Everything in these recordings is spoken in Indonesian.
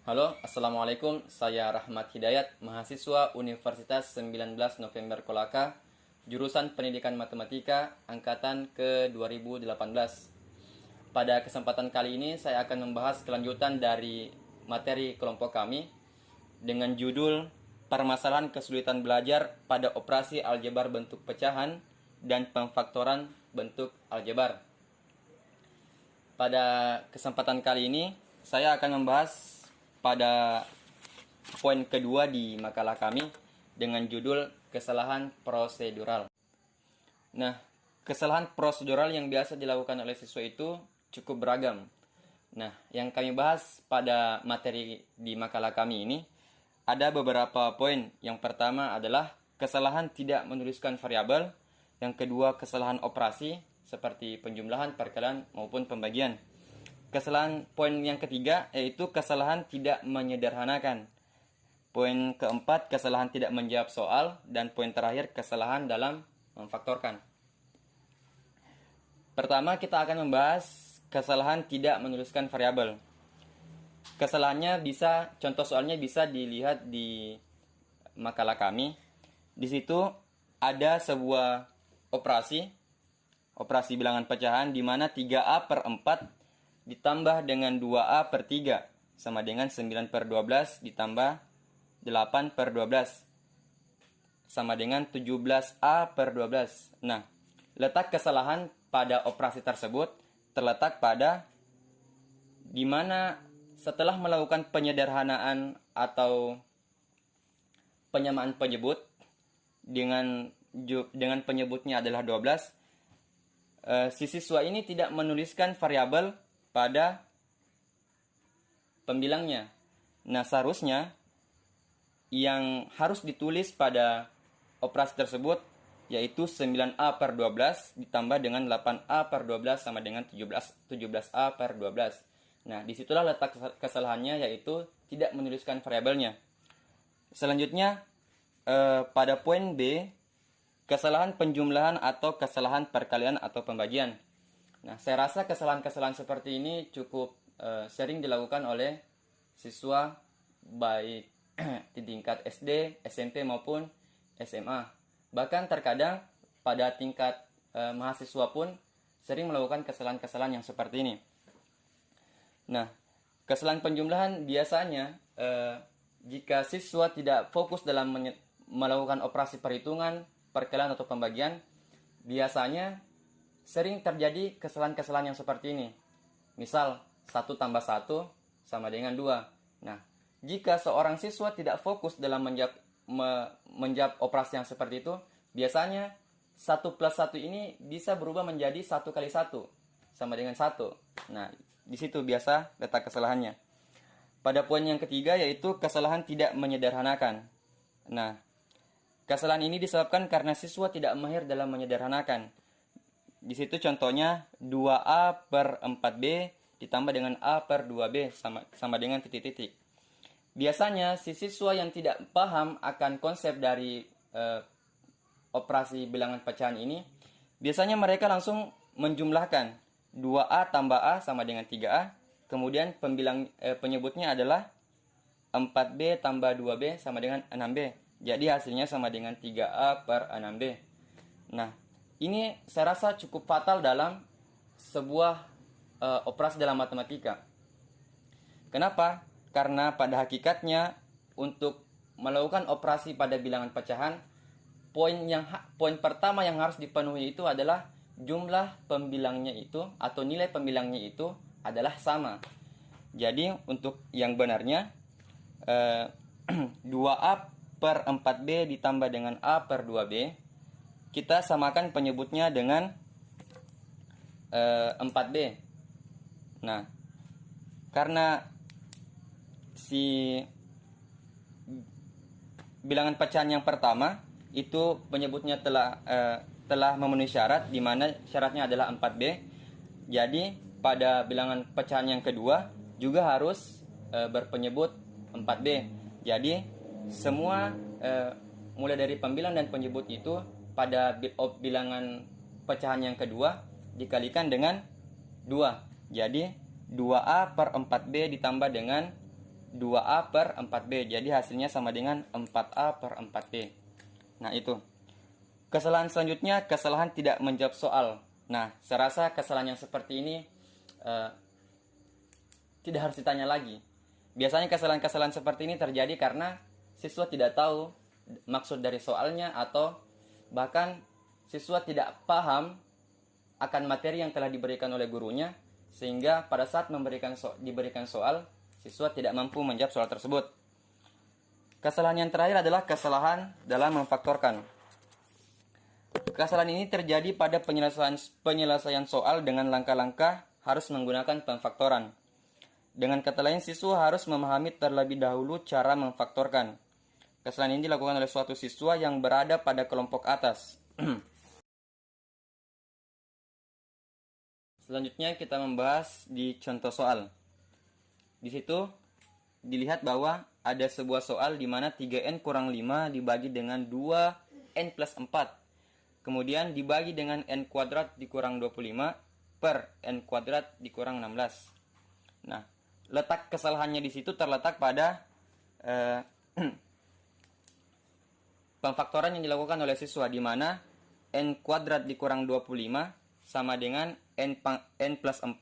Halo, Assalamualaikum. Saya Rahmat Hidayat, mahasiswa Universitas 19 November Kolaka, jurusan Pendidikan Matematika, angkatan ke-2018. Pada kesempatan kali ini, saya akan membahas kelanjutan dari materi kelompok kami dengan judul Permasalahan Kesulitan Belajar pada Operasi Aljabar Bentuk Pecahan dan Pemfaktoran Bentuk Aljabar. Pada kesempatan kali ini, saya akan membahas pada poin kedua di makalah kami dengan judul kesalahan prosedural. Nah, kesalahan prosedural yang biasa dilakukan oleh siswa itu cukup beragam. Nah, yang kami bahas pada materi di makalah kami ini ada beberapa poin. Yang pertama adalah kesalahan tidak menuliskan variabel. Yang kedua, kesalahan operasi seperti penjumlahan, perkalian maupun pembagian. Kesalahan poin yang ketiga yaitu kesalahan tidak menyederhanakan. Poin keempat, kesalahan tidak menjawab soal. Dan poin terakhir, kesalahan dalam memfaktorkan. Pertama, kita akan membahas kesalahan tidak menuliskan variabel. Kesalahannya contoh soalnya bisa dilihat di makalah kami. Di situ ada sebuah operasi bilangan pecahan di mana 3A per 4 ditambah dengan 2A per 3 sama dengan 9 per 12 ditambah 8 per 12 sama dengan 17A per 12. Nah, letak kesalahan pada operasi tersebut terletak pada di mana setelah melakukan penyederhanaan atau penyamaan penyebut dengan penyebutnya adalah 12, si siswa ini tidak menuliskan variabel pada pembilangnya. Nah, seharusnya yang harus ditulis pada operasi tersebut yaitu 9A per 12 ditambah dengan 8A per 12 sama dengan 17A per 12. Nah, disitulah letak kesalahannya, yaitu tidak menuliskan variabelnya. Selanjutnya, pada poin B, kesalahan penjumlahan atau kesalahan perkalian atau pembagian. Nah, saya rasa kesalahan-kesalahan seperti ini cukup sering dilakukan oleh siswa baik di tingkat SD, SMP maupun SMA. Bahkan terkadang pada tingkat mahasiswa pun sering melakukan kesalahan-kesalahan yang seperti ini. Nah, kesalahan penjumlahan biasanya jika siswa tidak fokus dalam melakukan operasi perhitungan, perkalian atau pembagian, biasanya sering terjadi kesalahan-kesalahan yang seperti ini. Misal, 1 tambah 1 sama dengan 2. Nah, jika seorang siswa tidak fokus dalam menjawab operasi yang seperti itu, biasanya 1 plus 1 ini bisa berubah menjadi 1 kali 1 sama dengan 1. Nah, di situ biasa letak kesalahannya. Pada poin yang ketiga yaitu kesalahan tidak menyederhanakan. Nah, kesalahan ini disebabkan karena siswa tidak mahir dalam menyederhanakan. Di situ contohnya 2A per 4B ditambah dengan A per 2B sama dengan titik-titik. Biasanya si siswa yang tidak paham akan konsep dari operasi bilangan pecahan ini, biasanya mereka langsung menjumlahkan 2A tambah A sama dengan 3A, kemudian penyebutnya adalah 4B tambah 2B sama dengan 6B. Jadi hasilnya sama dengan 3A per 6B. Nah, ini saya rasa cukup fatal dalam sebuah operasi dalam matematika. Kenapa? Karena pada hakikatnya untuk melakukan operasi pada bilangan pecahan, poin pertama yang harus dipenuhi itu adalah jumlah pembilangnya itu atau nilai pembilangnya itu adalah sama. Jadi untuk yang benarnya 2A per 4B ditambah dengan A per 2B, kita samakan penyebutnya dengan 4B. Nah, karena si bilangan pecahan yang pertama itu penyebutnya telah memenuhi syarat, di mana syaratnya adalah 4B. Jadi pada bilangan pecahan yang kedua juga harus berpenyebut 4B. Jadi semua mulai dari pembilang dan penyebut itu pada bilangan pecahan yang kedua dikalikan dengan 2. Jadi 2A per 4B ditambah dengan 2A per 4B. Jadi hasilnya sama dengan 4A per 4B. Nah itu. Kesalahan selanjutnya, kesalahan tidak menjawab soal. Nah, saya rasa kesalahan yang seperti ini tidak harus ditanya lagi. Biasanya kesalahan-kesalahan seperti ini terjadi karena siswa tidak tahu maksud dari soalnya, atau bahkan siswa tidak paham akan materi yang telah diberikan oleh gurunya, sehingga pada saat diberikan soal, siswa tidak mampu menjawab soal tersebut. Kesalahan yang terakhir adalah kesalahan dalam memfaktorkan. Kesalahan ini terjadi pada penyelesaian soal dengan langkah-langkah harus menggunakan pemfaktoran. Dengan kata lain, siswa harus memahami terlebih dahulu cara memfaktorkan. Kesalahan ini dilakukan oleh suatu siswa yang berada pada kelompok atas. Selanjutnya kita membahas di contoh soal. Di situ dilihat bahwa ada sebuah soal di mana 3n kurang 5 dibagi dengan 2n plus 4. Kemudian dibagi dengan n kuadrat dikurang 25 per n kuadrat dikurang 16. Nah, letak kesalahannya di situ terletak pada pemfaktoran yang dilakukan oleh siswa, di mana n kuadrat dikurang 25 sama dengan n plus 4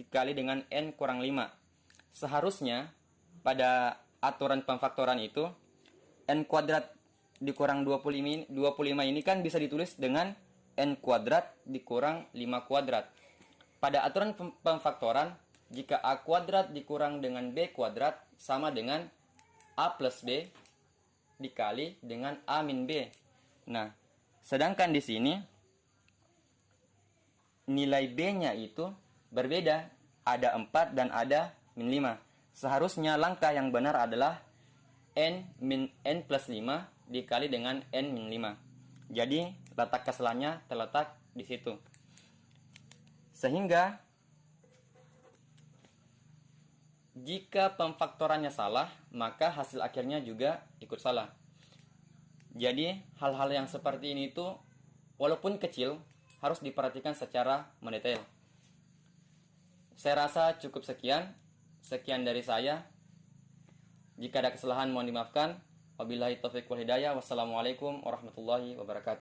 dikali dengan n kurang 5. Seharusnya pada aturan pemfaktoran itu n kuadrat dikurang 25 ini kan bisa ditulis dengan n kuadrat dikurang 5 kuadrat. Pada aturan pemfaktoran, jika a kuadrat dikurang dengan b kuadrat sama dengan a plus b dikali dengan a min b. Nah, sedangkan di sini nilai b-nya itu berbeda, ada 4 dan ada min 5. Seharusnya langkah yang benar adalah n plus 5 dikali dengan n min 5. Jadi letak kesalahannya terletak di situ. Sehingga jika pemfaktorannya salah, maka hasil akhirnya juga ikut salah. Jadi hal-hal yang seperti ini itu walaupun kecil harus diperhatikan secara mendetail. Saya rasa cukup sekian dari saya. Jika ada kesalahan mohon dimaafkan. Wabillahi taufiq wal hidayah. Wassalamualaikum warahmatullahi wabarakatuh.